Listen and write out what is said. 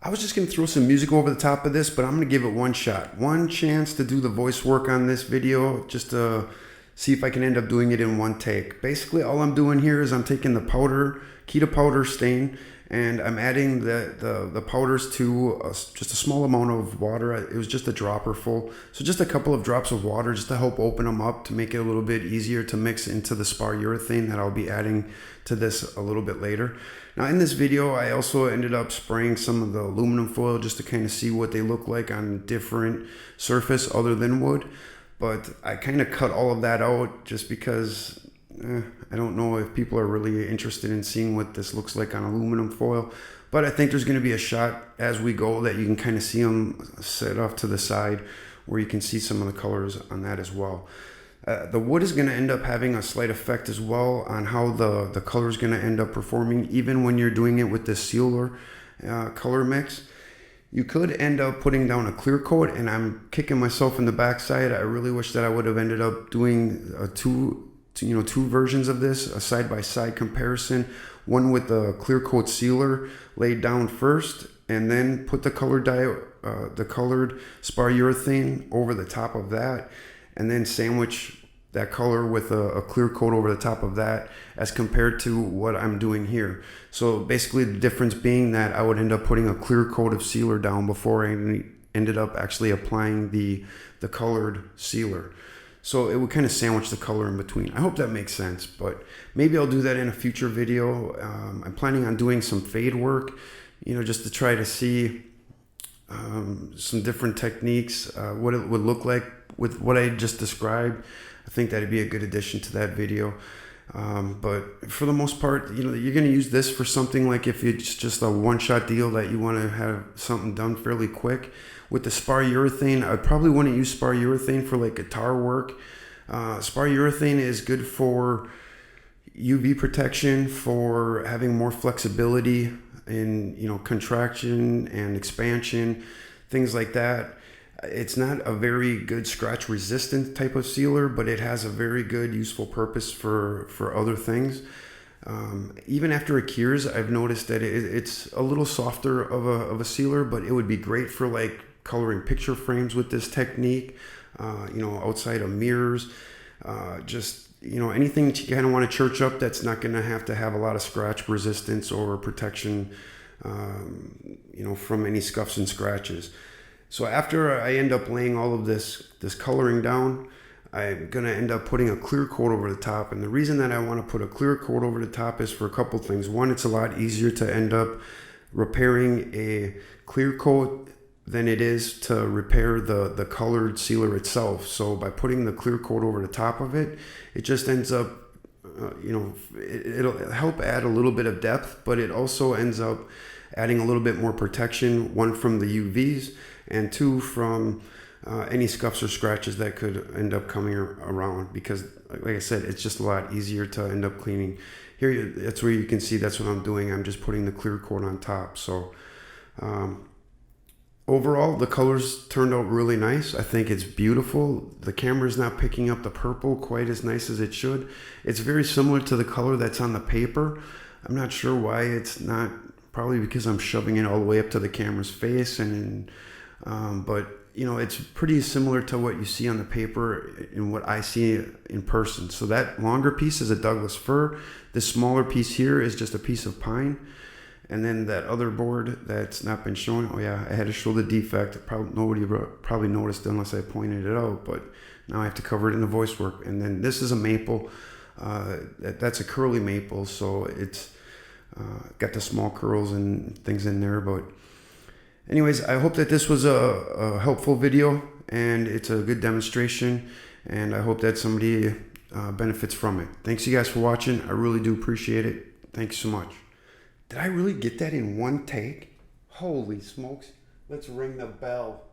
I was just going to throw some music over the top of this, but I'm going to give it one shot. One chance to do the voice work on this video, just to see if I can end up doing it in one take. Basically, all I'm doing here is I'm taking the powder, Keda powder stain, and I'm adding the powders to just a small amount of water. It was just a dropper full. So just a couple of drops of water just to help open them up, to make it a little bit easier to mix into the Spar Urethane that I'll be adding to this a little bit later. Now in this video, I also ended up spraying some of the aluminum foil just to kind of see what they look like on different surface other than wood. But I kind of cut all of that out just because I don't know if people are really interested in seeing what this looks like on aluminum foil. But I think there's going to be a shot as we go that you can kind of see them set off to the side where you can see some of the colors on that as well. The wood is going to end up having a slight effect as well on how the color is going to end up performing, even when you're doing it with this sealer color mix. You could end up putting down a clear coat, and I'm kicking myself in the backside. I really wish that I would have ended up doing two versions of this, a side-by-side comparison, one with the clear coat sealer laid down first, and then put the colored dye, the colored Spar Urethane over the top of that, and then sandwich that color with a clear coat over the top of that, as compared to what I'm doing here. So basically the difference being that I would end up putting a clear coat of sealer down before I ended up actually applying the colored sealer. So it would kind of sandwich the color in between. I hope that makes sense, but maybe I'll do that in a future video. I'm planning on doing some fade work, just to try to see some different techniques, what it would look like with what I just described. I think that'd be a good addition to that video. But for the most part, you're going to use this for something like if it's just a one-shot deal that you want to have something done fairly quick. With the Spar Urethane, I probably wouldn't use Spar Urethane for like guitar work. Spar Urethane is good for UV protection, for having more flexibility in contraction and expansion, things like that. It's not a very good scratch resistant type of sealer, but it has a very good useful purpose for other things. Even after it cures, I've noticed that it's a little softer of a sealer, but it would be great for like coloring picture frames with this technique, outside of mirrors, anything that you kind of want to church up that's not going to have a lot of scratch resistance or protection, from any scuffs and scratches. So after I end up laying all of this coloring down, I'm going to end up putting a clear coat over the top. And the reason that I want to put a clear coat over the top is for a couple things. One, it's a lot easier to end up repairing a clear coat than it is to repair the colored sealer itself. So by putting the clear coat over the top of it, it just ends up, it'll help add a little bit of depth, but it also ends up adding a little bit more protection, one from the UVs, and two from any scuffs or scratches that could end up coming around, because like I said, it's just a lot easier to end up cleaning. Here, that's where you can see that's what I'm doing. I'm just putting the clear coat on top. So overall, the colors turned out really nice. I think it's beautiful. The camera's not picking up the purple quite as nice as it should. It's very similar to the color that's on the paper. I'm not sure why it's not, probably because I'm shoving it all the way up to the camera's face, but it's pretty similar to what you see on the paper and what I see in person. So that longer piece is a Douglas fir. This smaller piece here is just a piece of pine. And then that other board that's not been shown, oh yeah, I had to show the defect. Nobody probably noticed unless I pointed it out, but now I have to cover it in the voice work. And then this is a maple. That's a curly maple, so it's got the small curls and things in there. But anyways, I hope that this was a helpful video, and it's a good demonstration, and I hope that somebody benefits from it. Thanks you guys for watching. I really do appreciate it. Thanks so much. Did I really get that in one take? Holy smokes. Let's ring the bell.